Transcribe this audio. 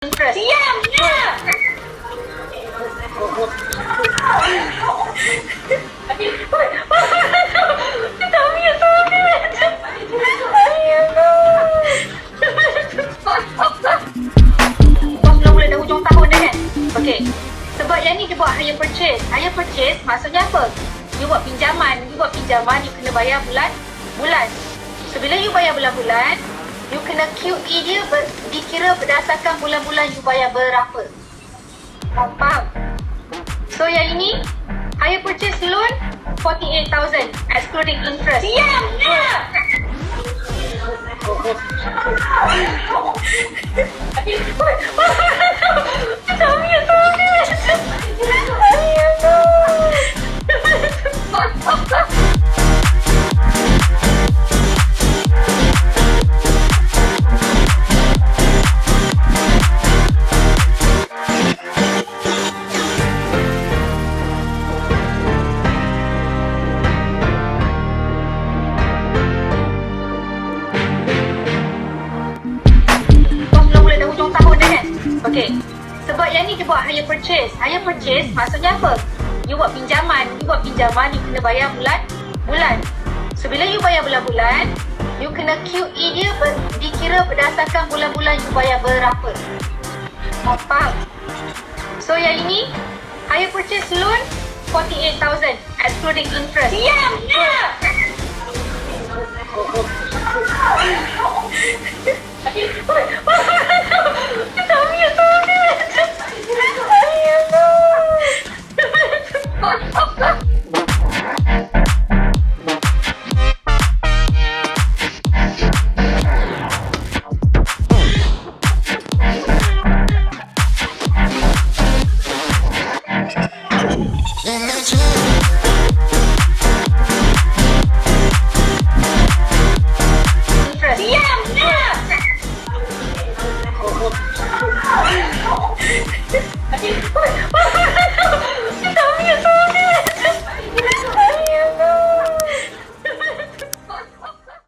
Interest. Diam! Diam! Tak punya sangat. Kau belum mula dah hujung tahun dah kan? Okey. Sebab yang ni dia buat hire purchase. Hire purchase maksudnya apa? You buat pinjaman. You kena bayar bulan. So bila you bayar bulan-bulan, you kena QE dia dikira berdasarkan bulan-bulan you bayar berapa. Faham? So yang ini hire purchase loan 48,000 excluding interest. Diam! Diam! Tak punya sangat. Okey. Sebab yang ni dia buat hire purchase. Hire purchase maksudnya apa? You buat pinjaman. You kena bayar bulan. So bila you bayar bulan-bulan, you kena QE dia dikira berdasarkan bulan-bulan you bayar berapa. Faham? So yang ini hire purchase loan 48,000 excluding interest. Diam! Diam!